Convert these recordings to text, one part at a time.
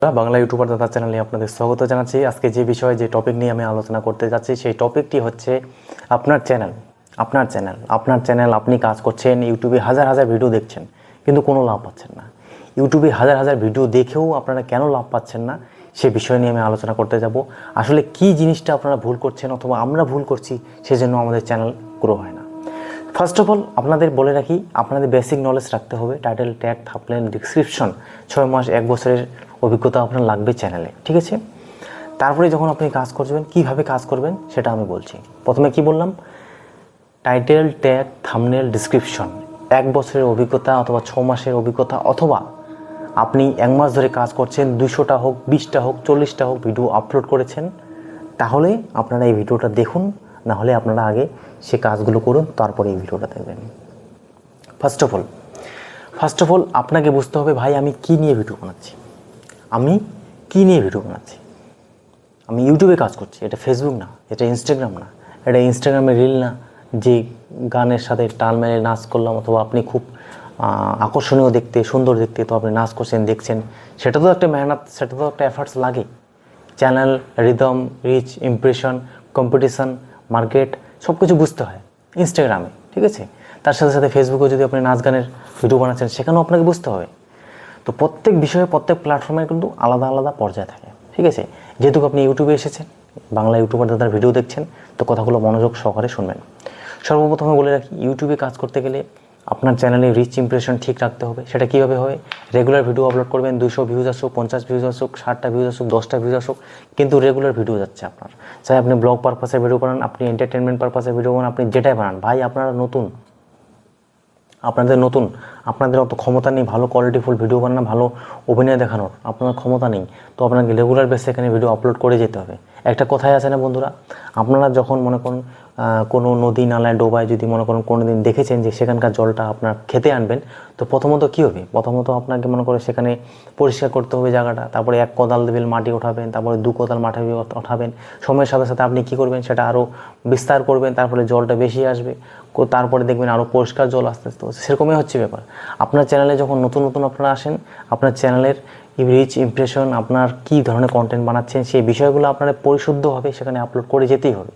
Bangla YouTuber দাদা চ্যানেলে আপনাদের স্বাগত জানাচ্ছি। আজকে যে বিষয়ে যে টপিক নিয়ে আমি আলোচনা করতে যাচ্ছি সেই টপিকটি হচ্ছে আপনার চ্যানেল আপনি কাজ করছেন, ইউটিউবে হাজার হাজার ভিডিও দেখছেন কিন্তু কোনো লাভ পাচ্ছেন না। ইউটিউবে হাজার হাজার ভিডিও দেখেও আপনারা কেন লাভ পাচ্ছেন না সে বিষয় নিয়ে আমি আলোচনা করতে যাব। আসলে কি জিনিসটা আপনারা ভুল করছেন অথবা আমরা ভুল করছি সেজন্য আমাদের চ্যানেল গ্রো হয় না। ফার্স্ট অফ অল আপনাদের বলে রাখি, আপনাদের বেসিক নলেজ রাখতে হবে। টাইটেল, ট্যাগ, থাম্বনেল, ডিসক্রিপশন, 6 মাস 1 বছরের অভিজ্ঞতা আপনার লাগবে চ্যানেলে, ঠিক আছে? তারপরে যখন আপনি কাজ করবেন, কীভাবে কাজ করবেন সেটা আমি বলছি। প্রথমে কি বললাম? টাইটেল, ট্যাগ, থাম্বনেল, ডিসক্রিপশন, 1 বছরের অভিজ্ঞতা অথবা 6 মাসের অভিজ্ঞতা, অথবা আপনি 1 মাস ধরে কাজ করছেন, 200টা হোক, 20টা হোক, 40টা হোক ভিডিও আপলোড করেছেন, তাহলে আপনারা এই ভিডিওটা দেখুন। না হলে আপনারা আগে সে কাজগুলো করুন, তারপরে এই ভিডিওটা দেখবেন। ফার্স্ট অফ অল আপনাকে বুঝতে হবে, ভাই আমি কি নিয়ে ভিডিও বানাচ্ছি, আমি ইউটিউবে কাজ করছি। এটা ফেসবুক না, এটা ইনস্টাগ্রাম না, এটা ইনস্টাগ্রামে রিল না যে গানের সাথে তাল মেলে নাচ করলাম, অথবা আপনি খুব আকর্ষণীয় দেখতে, সুন্দর দেখতে তো আপনি নাচ করছেন, দেখছেন। সেটা তো একটা মেহনত, সেটা তো একটা এফার্টস লাগে। Channel, rhythm, reach, impression, competition, market সব কিছু বুঝতে হয় ইনস্টাগ্রামে, ঠিক আছে? তার সাথে সাথে ফেসবুকে যদি আপনি নাচ গানের ভিডিও বানাচ্ছেন সেখানেও আপনাকে বুঝতে হবে। তো প্রত্যেক বিষয়ে, প্রত্যেক প্ল্যাটফর্মে কিন্তু আলাদা আলাদা পর্যায়ে থাকে, ঠিক আছে? যেহেতু আপনি ইউটিউবে এসেছেন, বাংলা ইউটিউবার দাদার ভিডিও দেখছেন, তো কথাগুলো মনোযোগ সহকারে শুনবেন। সর্বপ্রথমে বলে রাখি, ইউটিউবে কাজ করতে গেলে আপনার চ্যানেলে রিচ, ইমপ্রেশন ঠিক রাখতে হবে। সেটা কীভাবে হবে? রেগুলার ভিডিও আপলোড করবেন, 200 ভিউজ আসুক, 50 ভিউজ আসুক, 60টা ভিউজ আসুক, 10টা ভিউজ আসুক, কিন্তু রেগুলার ভিডিও যাচ্ছে আপনার। চাই আপনি ব্লগ পারপাসে ভিডিও বানান, আপনি এন্টারটেনমেন্ট পারপাসে ভিডিও বানান, আপনি যেটাই বানান, ভাই আপনারা নতুন, আপনাদের অত ক্ষমতা নেই ভালো কোয়ালিটিফুল ভিডিও বানানো, ভালো অভিনয় দেখানোর আপনার ক্ষমতা নেই। তো আপনাকে রেগুলার বেসে এখানে ভিডিও আপলোড করে যেতে হবে। একটা কথাই আছে না বন্ধুরা, আপনারা যখন মনে করুন কোনো নদী নালায় ডোবায় যদি মনে করুন কোনো দিন দেখেছেন যে সেখানকার জলটা আপনার খেতে আনবেন, তো প্রথমত কী হবে? প্রথমত আপনাকে মনে করে সেখানে পরিষ্কার করতে হবে জায়গাটা, তারপরে 1 কোদাল দেবেন, মাটি ওঠাবেন, তারপরে 2 কোদাল মাটি ওঠাবেন। সময়ের সাথে সাথে আপনি কী করবেন? সেটা আরও বিস্তার করবেন, তারপরে জলটা বেশি আসবে, তারপরে দেখবেন আরও পরিষ্কার জল আস্তে আস্তে। সেরকমই হচ্ছে ব্যাপার। আপনার চ্যানেলে যখন নতুন নতুন আপনারা আসেন, আপনার চ্যানেলের রিচ, ইমপ্রেশন, আপনার কী ধরনের কন্টেন্ট বানাচ্ছেন সেই বিষয়গুলো আপনারা পরিশুদ্ধভাবে সেখানে আপলোড করে যেতেই হবে।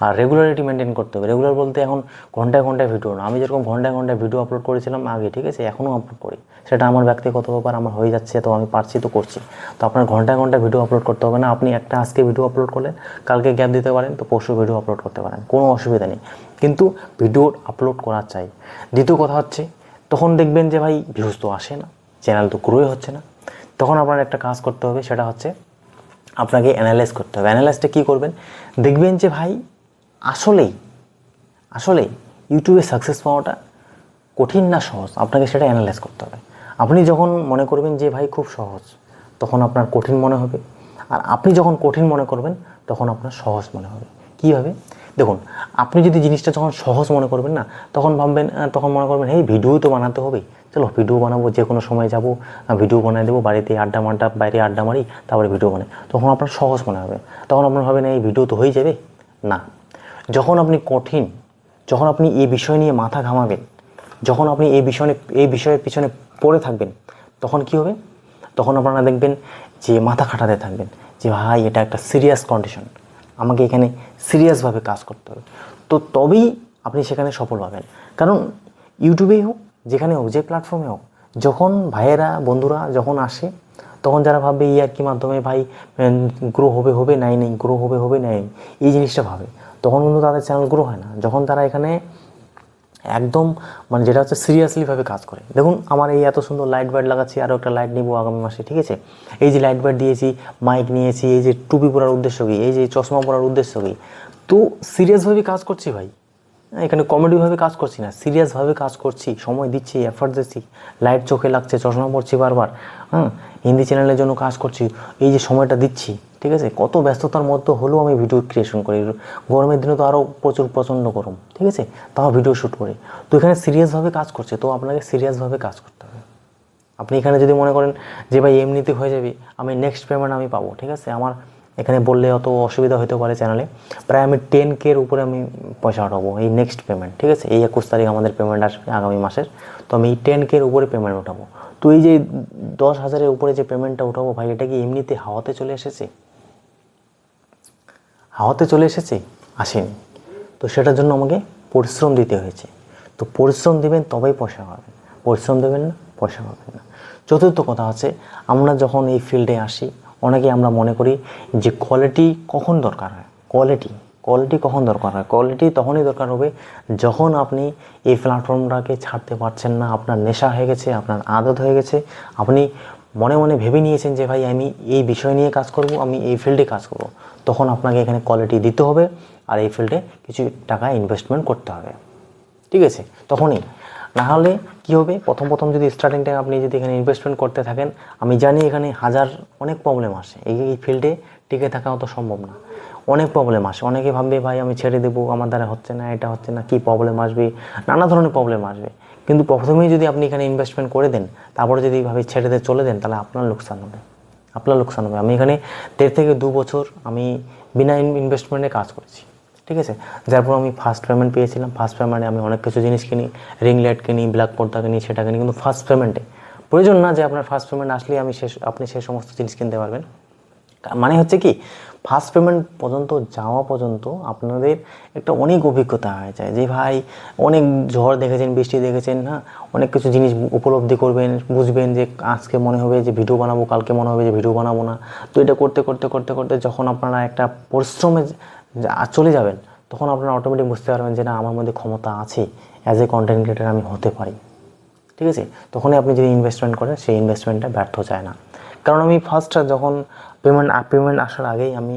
আর রেগুলারিটি মেনটেন করতে হবে। রেগুলার বলতে এখন ঘন্টায় ঘন্টায় ভিডিও না। আমি যেরকম ঘন্টায় ঘন্টায় ভিডিও আপলোড করেছিলাম আগে, ঠিক আছে, এখনও আপলোড করি। সেটা আমার ব্যক্তিগত ব্যাপার, আমার হয়ে যাচ্ছে, তো আমি পারছি তো করছি। তো আপনার ঘন্টায় ঘন্টায় ভিডিও আপলোড করতে হবে না। আপনি একটা আজকে ভিডিও আপলোড করলেন, কালকে গ্যাপ দিতে পারেন, তো পরশু ভিডিও আপলোড করতে পারেন, কোনো অসুবিধা নেই, কিন্তু ভিডিও আপলোড করা চাই। দ্বিতীয় কথা হচ্ছে, তখন দেখবেন যে ভাই ভিউজ তো আসে না, চ্যানেল তো গ্রোই হচ্ছে না, তখন আপনার একটা কাজ করতে হবে। সেটা হচ্ছে আপনাকে অ্যানালাইজ করতে হবে। অ্যানালাইজটা কী করবেন? দেখবেন যে ভাই আসলেই ইউটিউবে সাকসেস পাওয়াটা কঠিন না সহজ, আপনাকে সেটা অ্যানালাইজ করতে হবে। আপনি যখন মনে করবেন যে ভাই খুব সহজ, তখন আপনার কঠিন মনে হবে। আর আপনি যখন কঠিন মনে করবেন তখন আপনার সহজ মনে হবে। কীভাবে? দেখুন, আপনি যদি জিনিসটা যখন সহজ মনে করবেন না, তখন মনে করবেন এই ভিডিও তো বানাতে হবে, চলো ভিডিও বানাবো, যে কোনো সময় যাবো, ভিডিও বানিয়ে দেবো, বাড়িতে বাইরে আড্ডা মারি, তারপরে ভিডিও বানাই, তখন আপনার সহজ মনে হবে। তখন আপনার ভাবেন এই ভিডিও তো হয়ে যাবে না। যখন আপনি এই বিষয় নিয়ে মাথা ঘামাবেন, যখন আপনি এই বিষয়ের পিছনে পড়ে থাকবেন, তখন কি হবে? তখন আপনারা দেখবেন যে মাথা খাটাতে থাকবেন যে ভাই এটা একটা সিরিয়াস কন্ডিশন, আমাকে এখানে সিরিয়াসভাবে কাজ করতে হবে। তো তবেই আপনি সেখানে সফল হবেন। কারণ ইউটিউবেই হোক, যেখানে হোক, যে প্ল্যাটফর্মে হোক, যখন ভাইয়েরা, বন্ধুরা যখন আসে, তখন যারা ভাববে আর কি মাধ্যমে ভাই গ্রো হবে নাই গ্রো হবে নাই, এই জিনিসটা ভাবে, তখন কিন্তু তাদের চ্যানেল গ্রো হয় না। যখন তারা এখানে একদম যেটা হচ্ছে সিরিয়াসলিভাবে কাজ করে। দেখুন, আমার এই এত সুন্দর লাইট বাইট লাগাচ্ছি, আরও একটা লাইট নিব আগামী মাসে, ঠিক আছে? এই যে লাইট বাইট দিয়েছি, মাইক নিয়েছি, এই যে টুপি পরার উদ্দেশ্য কী, এই যে চশমা পরার উদ্দেশ্য কী? তো সিরিয়াসভাবে কাজ করছি ভাই, এখানে কমেডিভাবে কাজ করছি না, সিরিয়াসভাবে কাজ করছি, সময় দিচ্ছি, এফার্ট দিচ্ছি, লাইট চোখে লাগছে, চশমা পড়ছি বারবার, হিন্দি চ্যানেলের জন্য কাজ করছি, এই যে সময়টা দিচ্ছি, ঠিক আছে? কত ব্যস্ততার মধ্যে হলেও আমি ভিডিও ক্রিয়েশন করি। গরমের দিনে তো আরও প্রচণ্ড গরম, ঠিক আছে, তাও ভিডিও শ্যুট করি। তো এখানে সিরিয়াসভাবে কাজ করছে, তো আপনাকে সিরিয়াসভাবে কাজ করতে হবে। আপনি এখানে যদি মনে করেন যে ভাই এমনিতে হয়ে যাবে, আমি নেক্সট পেমেন্ট আমি পাবো, ঠিক আছে, আমার এখানে বললে অত অসুবিধা হতে পারে চ্যানেলে, প্রায় আমি 10K উপরে আমি পয়সা উঠাবো এই নেক্সট পেমেন্ট, ঠিক আছে? এই 21 তারিখ আমাদের পেমেন্ট আসবে আগামী মাসের, তো আমি এই 10K উপরে পেমেন্ট উঠাবো। তো এই যে 10,000-এর উপরে যে পেমেন্টটা উঠাবো ভাই, এটা কি এমনিতে হাওয়াতে চলে এসেছে? হাওয়াতে চলে এসেছে? আসেনি। তো সেটার জন্য আমাকে পরিশ্রম দিতে হয়েছে। তো পরিশ্রম দিবেন তবেই পয়সা পাবেন, পরিশ্রম দেবেন না পয়সা পাবেন না। চতুর্থ কথা হচ্ছে, আমরা যখন এই ফিল্ডে আসি অনেকে আমরা মনে করি যে কোয়ালিটি কখন দরকার হয়। কোয়ালিটি কখন দরকার হয়? কোয়ালিটি তখনই দরকার হবে যখন আপনি এই প্ল্যাটফর্মটাকে ছাড়তে পারছেন না, আপনার নেশা হয়ে গেছে, আপনার আদত হয়ে গেছে, আপনি মনে মনে ভেবে নিয়েছেন যে ভাই আমি এই বিষয় নিয়ে কাজ করব, আমি এই ফিল্ডে কাজ করব। তখন আপনাকে এখানে কোয়ালিটি দিতে হবে আর এই ফিল্ডে কিছু টাকা ইনভেস্টমেন্ট করতে হবে, ঠিক আছে? তখনই, না হলে কী হবে, প্রথম যদি স্টার্টিং টাইম আপনি যদি এখানে ইনভেস্টমেন্ট করতে থাকেন, আমি জানি এখানে অনেক প্রবলেম আসে, এই ফিল্ডে টিকে থাকা অত সম্ভব না, অনেক প্রবলেম আসে। অনেকে ভাববে ভাই আমি ছেড়ে দেবো, আমার দ্বারা হচ্ছে না, এটা হচ্ছে না, কী প্রবলেম আসবে, নানা ধরনের প্রবলেম আসবে। কিন্তু প্রথমেই যদি আপনি এখানে ইনভেস্টমেন্ট করে দেন, তারপরে যদি এইভাবে ছেড়ে দিয়ে চলে দেন, তাহলে আপনার লোকসান হবে, আমি এখানে 1.5 থেকে 2 বছর আমি বিনা ইনভেস্টমেন্টে কাজ করেছি, ঠিক আছে? যার পর আমি ফার্স্ট পেমেন্ট পেয়েছিলাম। ফার্স্ট পেমেন্টে আমি অনেক কিছু জিনিস কিনি, রিং লাইট কিনি, ব্ল্যাক পর্দা কিনি, সেটা কিনি। কিন্তু ফার্স্ট পেমেন্টে প্রয়োজন না যে আপনার ফার্স্ট পেমেন্ট আসলেই আপনি সেই সমস্ত জিনিস কিনতে পারবেন। মানে হচ্ছে কি, ফার্স্ট পেমেন্ট পর্যন্ত যাওয়া পর্যন্ত আপনাদের একটা অনেক অভিজ্ঞতা হয়ে যায় যে ভাই অনেক ঝড় দেখেছেন, বৃষ্টি দেখেছেন, হ্যাঁ, অনেক কিছু জিনিস উপলব্ধি করবেন, বুঝবেন যে আজকে মনে হবে যে ভিডিও বানাবো, কালকে মনে হবে যে ভিডিও বানাবো না। তো এটা করতে করতে করতে করতে যখন আপনারা একটা পরিশ্রমে চলে যাবেন, তখন আপনারা অটোমেটিক বুঝতে পারবেন যে না, আমার মধ্যে ক্ষমতা আছে, অ্যাজ এ কন্টেন্ট ক্রিয়েটার আমি হতে পারি, ঠিক আছে? তখনই আপনি যদি ইনভেস্টমেন্ট করেন, সেই ইনভেস্টমেন্টটা ব্যর্থ যায় না। কারণ আমি ফার্স্ট যখন পেমেন্ট আসার আগেই আমি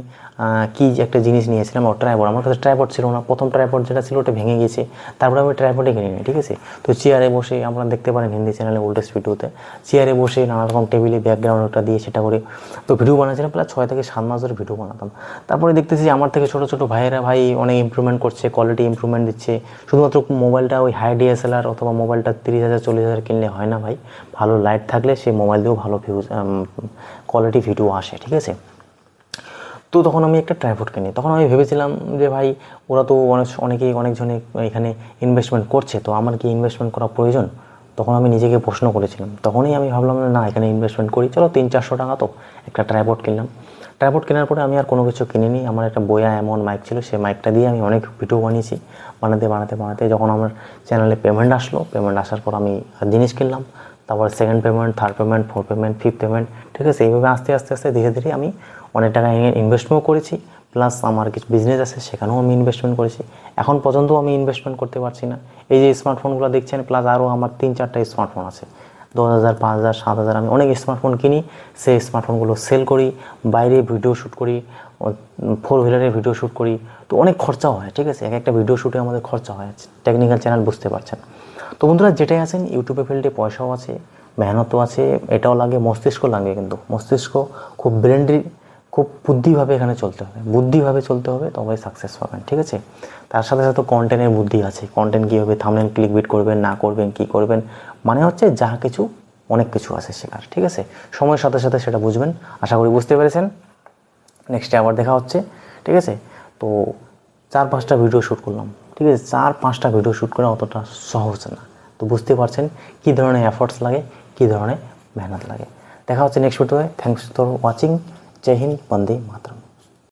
কি যে একটা জিনিস নিয়েছিলাম, ট্রাইপড। আমার কাছে ট্রাইপড ছিল না, প্রথম ট্রাইপড যেটা ছিল ওটা ভেঙে গেছে, তারপরে আমি ট্রাইপডে কিনে নিই, ঠিক আছে? তো চেয়ারে বসে, আপনারা দেখতে পারেন হিন্দি চ্যানেলে ওল্ডেস্ট ভিডিওতে, চেয়ারে বসে নানা রকম টেবিলে ব্যাকগ্রাউন্ড ওটা দিয়ে সেটা করে তো ভিডিও বানাচ্ছিলাম। প্রায় 6 থেকে 7 মাস ধরে ভিডিও বানাতাম। তারপরে দেখতেছি আমার থেকে ছোটো ছোটো ভাইয়েরা অনেক ইমপ্রুভমেন্ট করছে, কোয়ালিটি ইমপ্রুভমেন্ট দিচ্ছে। শুধুমাত্র মোবাইলটা ওই হাই ডিএসএলআর অথবা মোবাইলটা 30,000 40,000 কিনলে হয় না ভাই, ভালো লাইট থাকলে সেই মোবাইল দিয়েও ভালো কোয়ালিটি ভিডিও আসে, ঠিক আছে? তো তখন আমি একটা ট্রাইপড কিনি। তখন আমি ভেবেছিলাম যে ভাই ওরা তো অনেকজনে এখানে ইনভেস্টমেন্ট করছে, তো আমার কি ইনভেস্টমেন্ট করা প্রয়োজন? তখন আমি নিজেকে প্রশ্ন করেছিলাম। তখনই আমি ভাবলাম না, এখানে ইনভেস্টমেন্ট করি, চলো 300-400 টাকা তো, একটা ট্রাইপড কিনলাম। ট্রাইপড কেনার পরে আমি আর কোনো কিছু কিনিনি। আমার একটা বোয়া এমন মাইক ছিল, সেই মাইকটা দিয়ে আমি অনেক ভিডিও বানিয়েছি। বানাতে যখন আমার চ্যানেলে পেমেন্ট আসলো, পেমেন্ট আসার পর আমি জিনিস কিনলাম। তারপর second payment, third payment, fourth payment, fifth payment, ঠিক আছে? এইভাবে আস্তে আস্তে ধীরে ধীরে আমি অনেক টাকা ইনভেস্টমেন্টও করেছি, প্লাস আমার কিছু বিজনেস আছে সেখানেও আমি ইনভেস্টমেন্ট করেছি। এখন পর্যন্ত আমি ইনভেস্টমেন্ট করতে পারছি না। এই যে স্মার্টফোনগুলো দেখছেন, প্লাস আরও আমার 3-4টা স্মার্টফোন আছে, 10,000, 5,000, 7,000, আমি অনেক স্মার্টফোন কিনি, সেই স্মার্টফোনগুলো সেল করি, বাইরে ভিডিও শ্যুট করি, 4 হুইলারে ভিডিও শ্যুট করি। তো অনেক খরচাও হয়, ঠিক আছে? একটা ভিডিও শ্যুটে আমাদের খরচা হয়, টেকনিক্যাল চ্যানেল বুঝতে পারছেন। তো বন্ধুরা, যেটাই আছেন, ইউটিউবে ফিল্ডে পয়সাও আছে, মেহনতও আছে, এটাও লাগে, মস্তিষ্ক লাগে। কিন্তু মস্তিষ্ক খুব খুব বুদ্ধিভাবে এখানে চলতে হবে, তবেই সাকসেস পাবেন, ঠিক আছে? তার সাথে সাথে কন্টেন্টের বুদ্ধি আছে, কন্টেন্ট কীভাবে থাম্বনেল ক্লিকবিট করবেন, না করবেন, কী করবেন, মানে হচ্ছে অনেক কিছু আছে শেখার, ঠিক আছে? সময়ের সাথে সাথে সেটা বুঝবেন। আশা করি বুঝতে পেরেছেন। নেক্সটে আবার দেখা হচ্ছে, ঠিক আছে? তো 4-5টা ভিডিও শ্যুট করলাম, ঠিক আছে? 4-5টা ভিডিও শ্যুট করা অতটা সহজ না। তো বুঝতে পারছেন কী ধরনের এফর্টস লাগে, কী ধরনের মেহনত লাগে। দেখা হচ্ছে নেক্সট ভিডিওতে। Thanks for watching. জয় হিন্দ, বন্দে মাতরম।